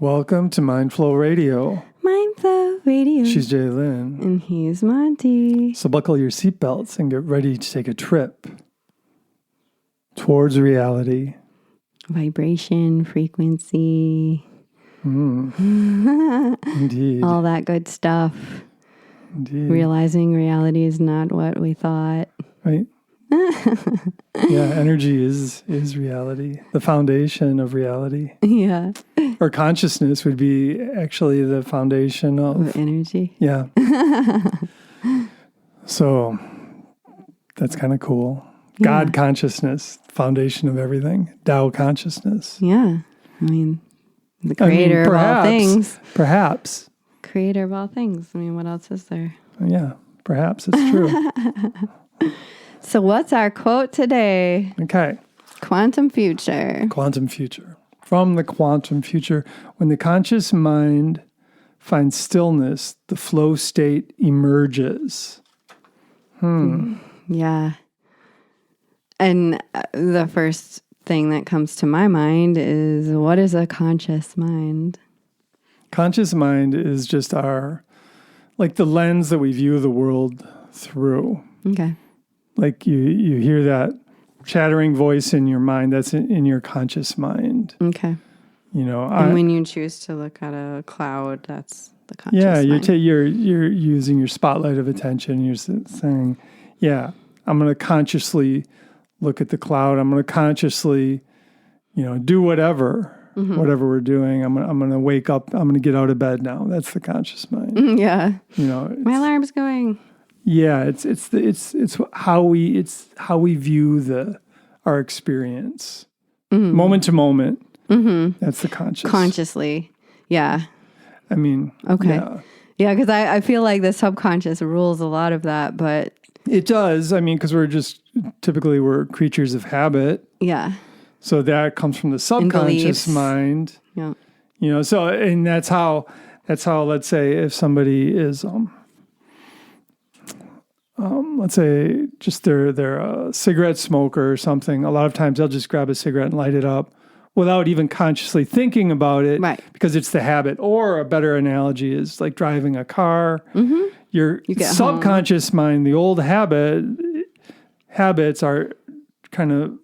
Welcome to Mindflow Radio. Mindflow Radio. She's Jaylyn. And he's Monty. So buckle your seatbelts and get ready to take a trip towards reality. Vibration, frequency. Indeed. All that good stuff. Indeed. Realizing reality is not what we thought. Right? Yeah, energy is reality. The foundation of reality. Yeah. Or consciousness would be actually the foundation of energy. Yeah. So that's kind of cool. Yeah. God consciousness, foundation of everything. Tao consciousness. Yeah. I mean, the creator of all things. Perhaps. Creator of all things. I mean, what else is there? Yeah, perhaps it's true. So what's our quote today? Okay. Quantum future. Quantum future. From the quantum future, when the conscious mind finds stillness, the flow state emerges. Yeah. And the first thing that comes to my mind is, what is a conscious mind? Conscious mind is just like the lens that we view the world through. Okay. Like you hear that chattering voice in your mind, that's in your conscious mind. Okay. You know, and when you choose to look at a cloud, that's the conscious mind. you're using your spotlight of attention. You're saying, yeah, I'm going to consciously look at the cloud. I'm going to consciously, do whatever we're doing. I'm going to wake up. I'm going to get out of bed now. That's the conscious mind. Yeah. My alarm's going. Yeah, it's how we view our experience, moment to moment. Mm-hmm. That's the consciously. Yeah. I mean, okay. Yeah, because I feel like the subconscious rules a lot of that, but it does. I mean, because we're creatures of habit. Yeah. So that comes from the subconscious mind. Yeah. And that's how. Let's say if somebody is let's say just they're a cigarette smoker or something. A lot of times they'll just grab a cigarette and light it up without even consciously thinking about it, right? Because it's the habit. Or a better analogy is like driving a car. Mm-hmm. Your subconscious mind, the old habits are kind of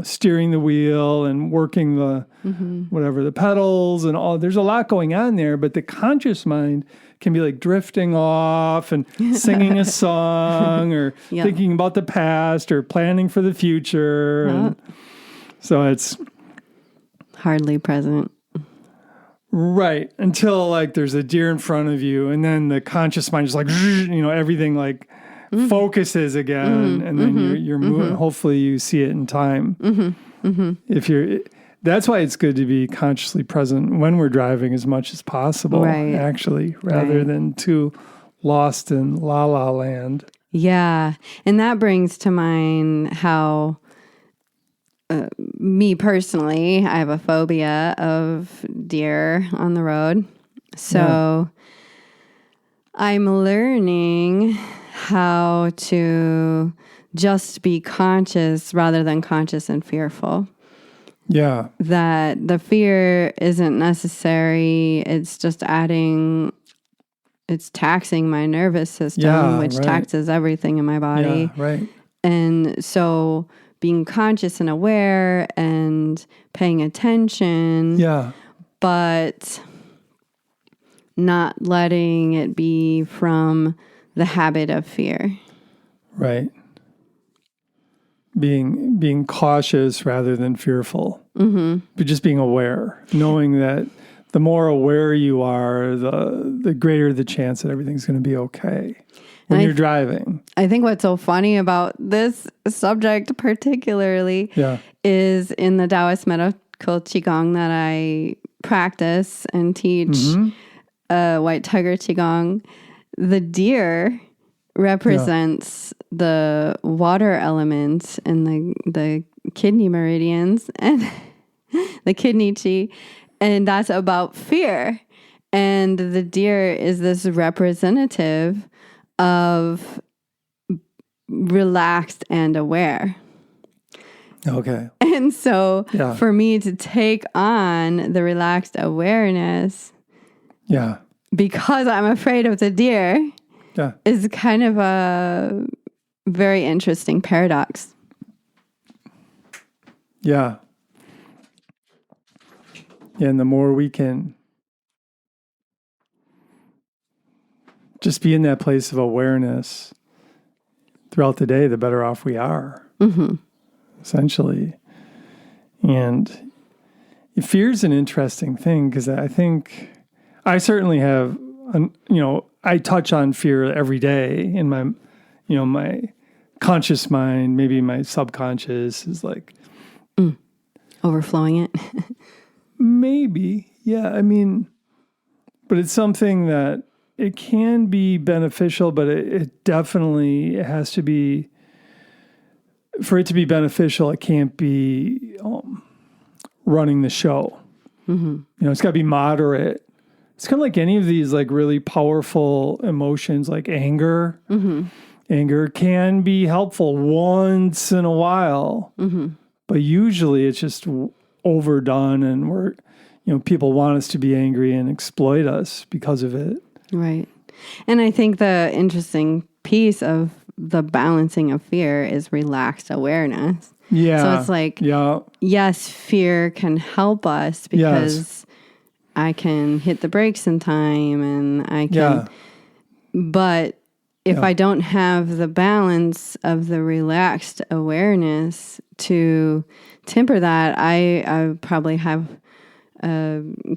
steering the wheel and working the the pedals and all. There's a lot going on there, but the conscious mind can be like drifting off and singing a song or thinking about the past or planning for the future. And so it's hardly present. Right. Until like there's a deer in front of you, and then the conscious mind is like, everything like focuses again, and then you're moving. Hopefully you see it in time. That's why it's good to be consciously present when we're driving as much as possible, actually, rather than too lost in la la land. Yeah. And that brings to mind how me personally, I have a phobia of deer on the road. So I'm learning how to just be conscious rather than conscious and fearful. Yeah. That the fear isn't necessary. It's just it's taxing my nervous system, which taxes everything in my body. Yeah, right. And so being conscious and aware and paying attention. Yeah. But not letting it be from the habit of fear. Right. Being cautious rather than fearful. But just being aware, knowing that the more aware you are, the greater the chance that everything's going to be okay when you're driving. I think what's so funny about this subject particularly is in the Taoist medical Qigong that I practice and teach, White Tiger Qigong, the deer represents the water element and the kidney meridians and the kidney chi, and that's about fear. And the deer is this representative of relaxed and aware. Okay. And so for me to take on the relaxed awareness because I'm afraid of the deer is kind of a very interesting paradox. Yeah. And the more we can just be in that place of awareness throughout the day, the better off we are, essentially. And fear is an interesting thing because I think I certainly have, I touch on fear every day in my, my conscious mind, maybe my subconscious is like overflowing it. Maybe. Yeah. I mean, but it's something that it can be beneficial, but it definitely has to be, for it to be beneficial, it can't be running the show. It's got to be moderate. It's kind of like any of these like really powerful emotions like anger. Anger can be helpful once in a while, but usually it's just overdone, and we're, people want us to be angry and exploit us because of it. Right. And I think the interesting piece of the balancing of fear is relaxed awareness. Yeah. So it's like, yes, fear can help us because I can hit the brakes in time and I can, but if I don't have the balance of the relaxed awareness to temper that, I probably have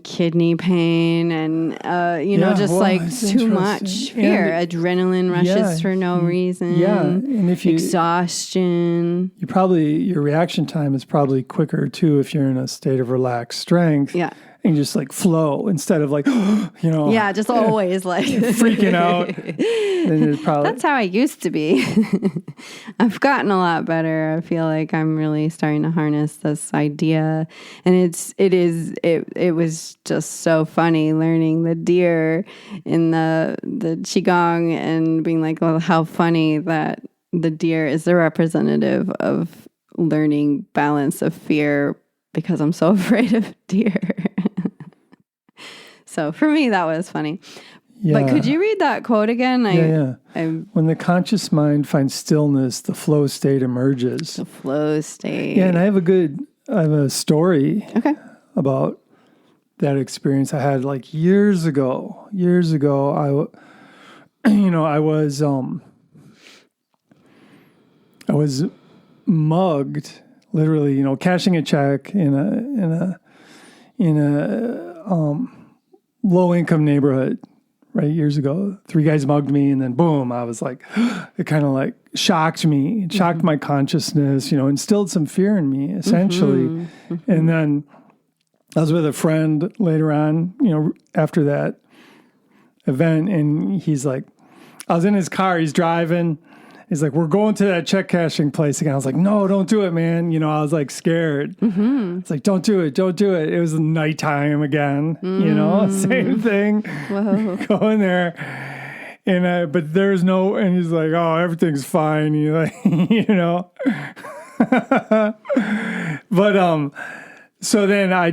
kidney pain and, too much fear. Adrenaline rushes for no reason. Yeah. And if exhaustion. Your reaction time is probably quicker too if you're in a state of relaxed strength. Yeah. And just like flow instead of like, just always like freaking out. That's how I used to be. I've gotten a lot better. I feel like I'm really starting to harness this idea, and it was just so funny learning the deer in the qigong and being like, well, how funny that the deer is the representative of learning balance of fear because I'm so afraid of deer. So for me, that was funny. Yeah. But could you read that quote again? When the conscious mind finds stillness, the flow state emerges. The flow state. Yeah, and I have a story about that experience I had like years ago. I was mugged, literally, cashing a check in a low income neighborhood, right? Years ago, 3 guys mugged me, and then boom, I was like, it kind of like shocked me. It shocked my consciousness, instilled some fear in me, essentially. And then I was with a friend later on, after that event, and he's like, I was in his car, he's driving. He's like, we're going to that check cashing place again. I was like, no, don't do it, man. I was like scared. It's like, don't do it. It was nighttime again, same thing. Whoa. Going there. And, but there's and he's like, oh, everything's fine. But, so then I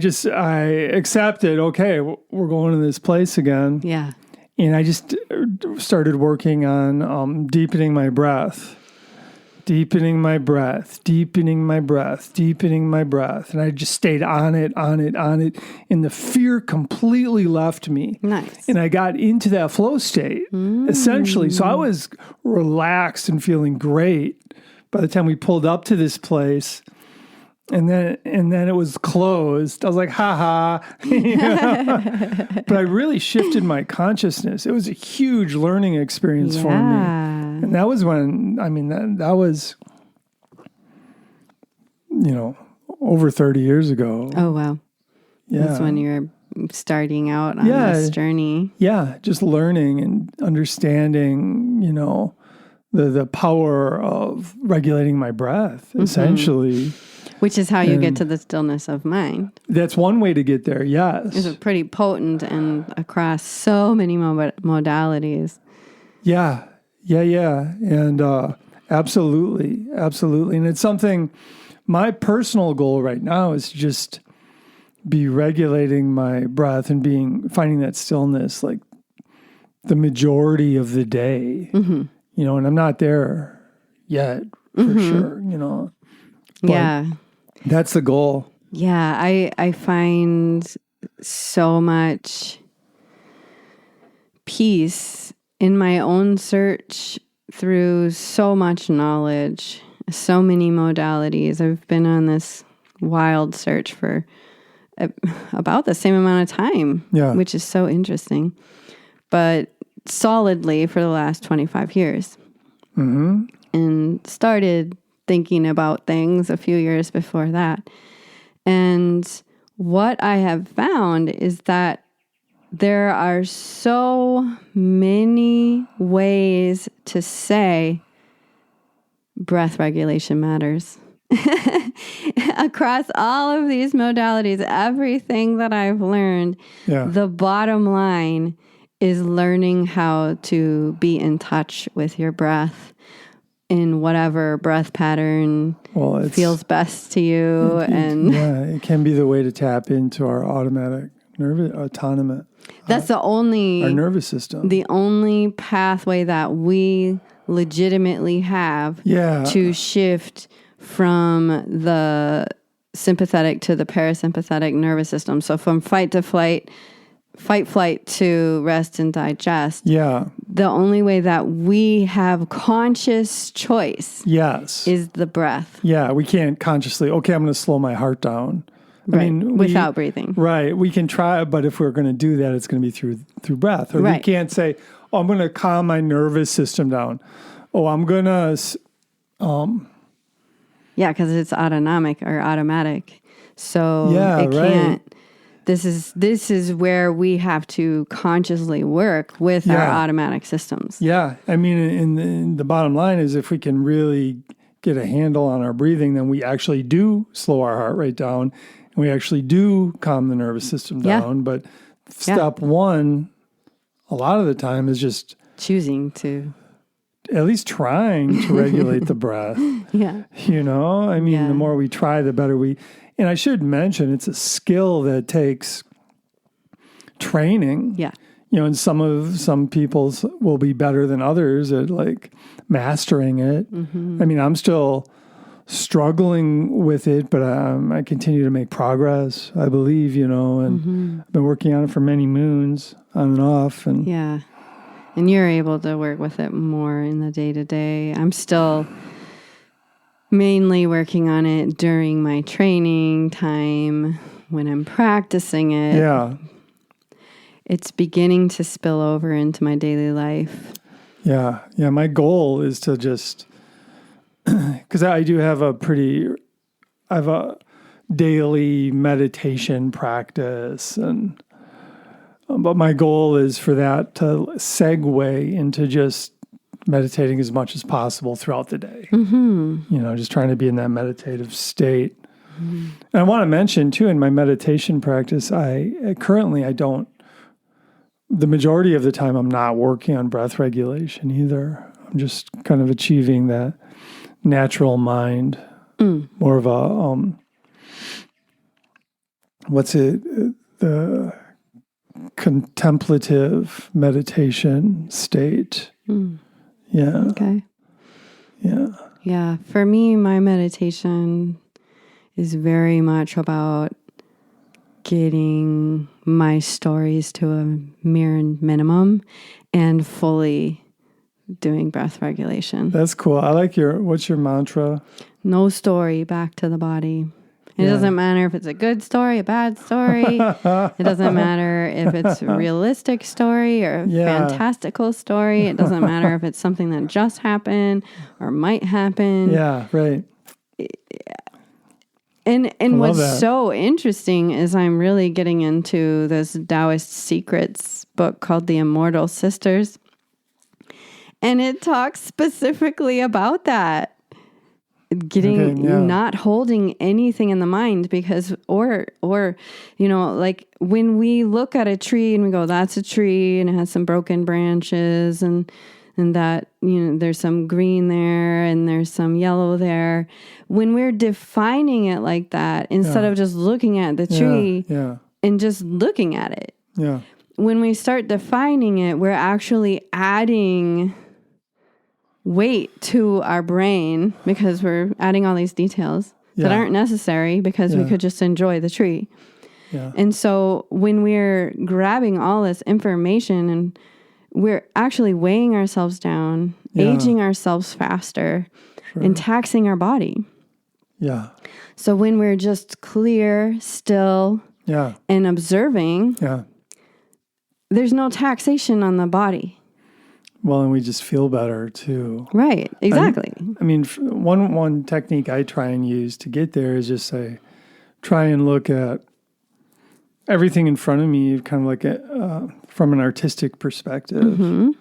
accepted, okay, we're going to this place again. Yeah. And I just started working on deepening my breath. And I just stayed on it. And the fear completely left me. Nice. And I got into that flow state, essentially. So I was relaxed and feeling great by the time we pulled up to this place. And then it was closed. I was like, ha. But I really shifted my consciousness. It was a huge learning experience for me. And that was when, that was, over 30 years ago. Oh, wow. Yeah. That's when you're starting out on this journey. Yeah. Just learning and understanding, the power of regulating my breath, essentially. Which is how you get to the stillness of mind. That's one way to get there, yes. It's pretty potent and across so many modalities. Yeah. And absolutely. And it's something my personal goal right now is to just be regulating my breath and finding that stillness like the majority of the day, and I'm not there yet for sure, But that's the goal. Yeah. I find so much peace in my own search through so much knowledge, so many modalities. I've been on this wild search for about the same amount of time, which is so interesting, but solidly for the last 25 years. And started thinking about things a few years before that. And what I have found is that there are so many ways to say breath regulation matters. Across all of these modalities, everything that I've learned, the bottom line is learning how to be in touch with your breath in whatever breath pattern feels best to you. It can be the way to tap into our automatic autonomous. That's our nervous system. The only pathway that we legitimately have to shift from the sympathetic to the parasympathetic nervous system. So from fight, flight to rest and digest. The only way that we have conscious choice is the breath. We can't consciously, I'm going to slow my heart down. Right. Without breathing. Right. We can try, but if we're going to do that, it's going to be through breath. Or we can't say, I'm going to calm my nervous system down. I'm going to... because it's autonomic or automatic. So it can't... This is where we have to consciously work with our automatic systems. I mean, in the bottom line is if we can really get a handle on our breathing, then we actually do slow our heart rate down and we actually do calm the nervous system down. But step one, a lot of the time, is just choosing to, at least trying to regulate the breath. The more we try, the better we... And I should mention, it's a skill that takes training. And some people's will be better than others at like mastering it. I mean, I'm still struggling with it, but I continue to make progress, I believe, and I've been working on it for many moons on and off. And and you're able to work with it more in the day-to-day. I'm still mainly working on it during my training time when I'm practicing it. It's beginning to spill over into my daily life. My goal is to just, because I have a daily meditation practice, but my goal is for that to segue into just meditating as much as possible throughout the day. Just trying to be in that meditative state. And I want to mention too, in my meditation practice, the majority of the time I'm not working on breath regulation either. I'm just kind of achieving that natural mind, more of a, the contemplative meditation state. Okay. For me, my meditation is very much about getting my stories to a mere minimum and fully doing breath regulation. That's cool. I like what's your mantra? No story, back to the body. It doesn't matter if it's a good story, a bad story. It doesn't matter if it's a realistic story or a fantastical story. It doesn't matter if it's something that just happened or might happen. And what's so interesting is I'm really getting into this Taoist secrets book called The Immortal Sisters. And it talks specifically about that. Not holding anything in the mind, because or like when we look at a tree and we go, that's a tree and it has some broken branches and and that, there's some green there and there's some yellow there. When we're defining it like that, instead of just looking at the tree and just looking at it. Yeah. When we start defining it, we're actually adding weight to our brain because we're adding all these details that aren't necessary because we could just enjoy the tree. Yeah. And so when we're grabbing all this information and we're actually weighing ourselves down, aging ourselves faster, and taxing our body. Yeah. So when we're just clear, still, and observing, there's no taxation on the body. Well, and we just feel better too. Right. Exactly. I mean, one technique I try and use to get there is just try and look at everything in front of me, kind of like from an artistic perspective,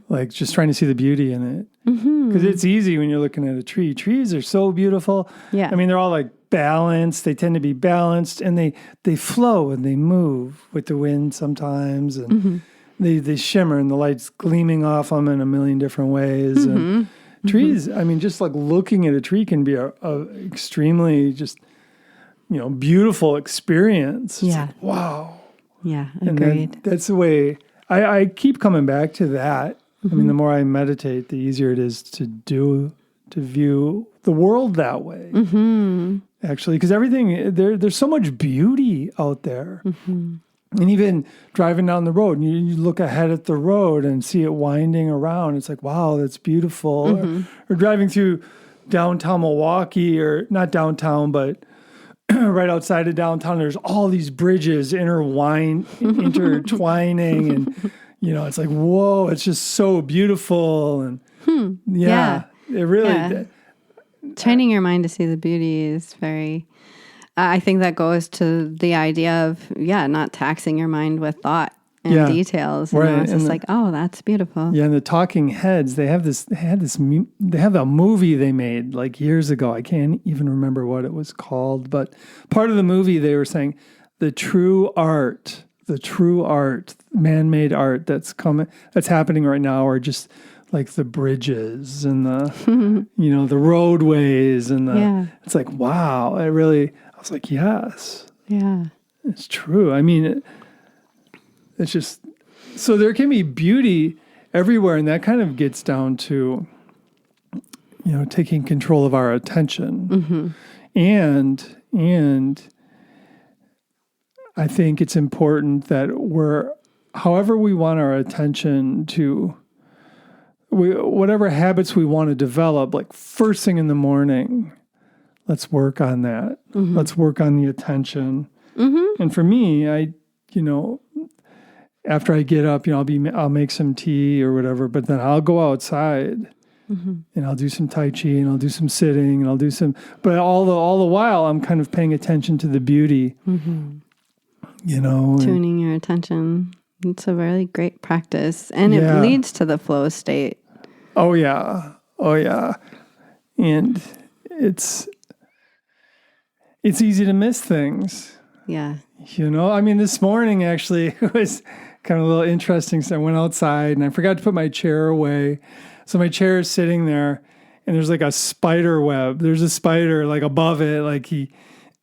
like just trying to see the beauty in it. Because it's easy when you're looking at a tree. Trees are so beautiful. Yeah. I mean, they're all like balanced. They tend to be balanced, and they flow and they move with the wind sometimes, and they shimmer, and the light's gleaming off them in a million different ways. And trees, I mean, just like looking at a tree can be a extremely just beautiful experience. It's like, wow. Yeah, agreed. And that's the way I keep coming back to that. I mean, the more I meditate, the easier it is to view the world that way. Actually, because everything there's so much beauty out there. And even driving down the road, and you look ahead at the road and see it winding around. It's like, wow, that's beautiful. Or driving through downtown Milwaukee, or not downtown, but right outside of downtown, there's all these bridges intertwining, and it's like, whoa, it's just so beautiful. And it really training your mind to see the beauty is very. I think that goes to the idea of not taxing your mind with thought and details. It's just like, oh, that's beautiful. Yeah, and the Talking Heads, they have a movie they made like years ago. I can't even remember what it was called, but part of the movie they were saying the true art, man-made art that's happening right now are just like the bridges and the the roadways and it's like, wow, I was like, yes. Yeah. It's true. I mean, it's just, so there can be beauty everywhere, and that kind of gets down to, taking control of our attention. And I think it's important that however we want our attention to, whatever habits we want to develop, like first thing in the morning, let's work on that. Let's work on the attention. And for me, after I get up, I'll make some tea or whatever, but then I'll go outside and I'll do some Tai Chi and I'll do some sitting and I'll do but all the while I'm kind of paying attention to the beauty, tuning your attention. It's a really great practice, and it leads to the flow state. Oh yeah. And it's easy to miss things. Yeah. I mean, this morning actually it was kind of a little interesting. So I went outside and I forgot to put my chair away. So my chair is sitting there and there's like a spider web. There's a spider like above it, like he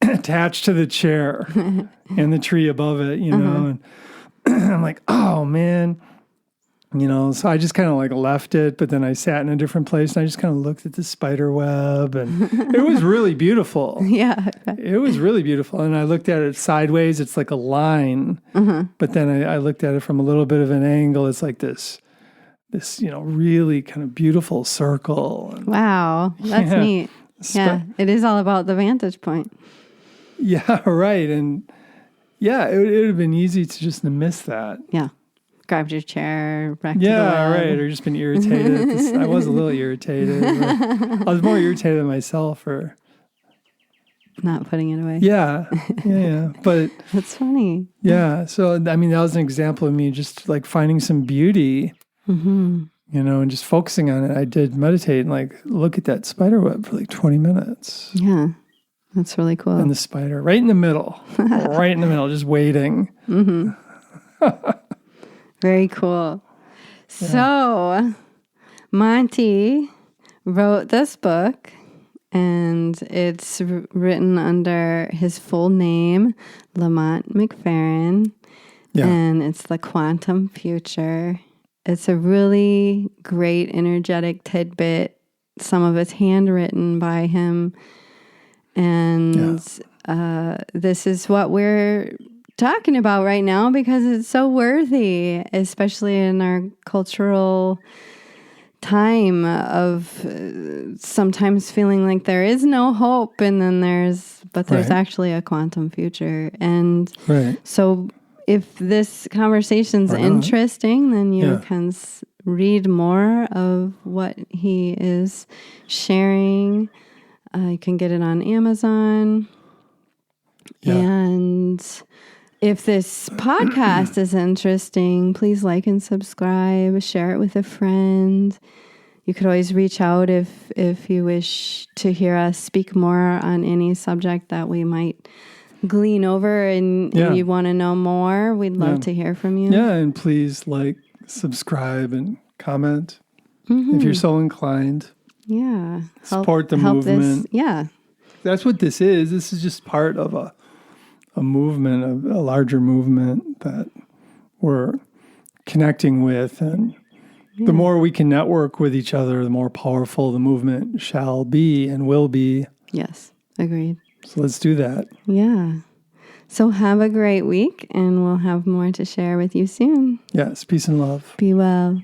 attached to the chair and the tree above it, and I'm like, oh man. So I just kind of like left it, but then I sat in a different place and I just kind of looked at the spider web, and it was really beautiful. Yeah. It was really beautiful. And I looked at it sideways. It's like a line, but then I looked at it from a little bit of an angle. It's like this, really kind of beautiful circle. Wow. That's neat. Yeah. It is all about the vantage point. Yeah. Right. And it would have been easy to just miss that. Yeah. Grabbed your chair back to the web. Right. Or just been irritated. I was a little irritated. I was more irritated than myself for not putting it away. Yeah. But that's funny. Yeah. So, I mean, that was an example of me just like finding some beauty, and just focusing on it. I did meditate and like look at that spider web for like 20 minutes. Yeah. That's really cool. And the spider right in the middle, just waiting. Very cool. So Monty wrote this book, and it's written under his full name, Lamont McFerrin, and it's The Quantum Future. It's a really great, energetic tidbit. Some of it's handwritten by him, and this is what we're talking about right now because it's so worthy, especially in our cultural time of sometimes feeling like there is no hope, and then there's actually a quantum future. And so if this conversation's interesting, then you can read more of what he is sharing. You can get it on Amazon. And if this podcast is interesting, please like and subscribe, share it with a friend. You could always reach out if you wish to hear us speak more on any subject that we might glean over and you want to know more. We'd love to hear from you. Yeah, and please like, subscribe, and comment if you're so inclined. Yeah. Support the movement. That's what this is. This is just part of a movement, a larger movement that we're connecting with. And the more we can network with each other, the more powerful the movement shall be and will be. Yes, agreed. So let's do that. Yeah. So have a great week, and we'll have more to share with you soon. Yes, peace and love. Be well.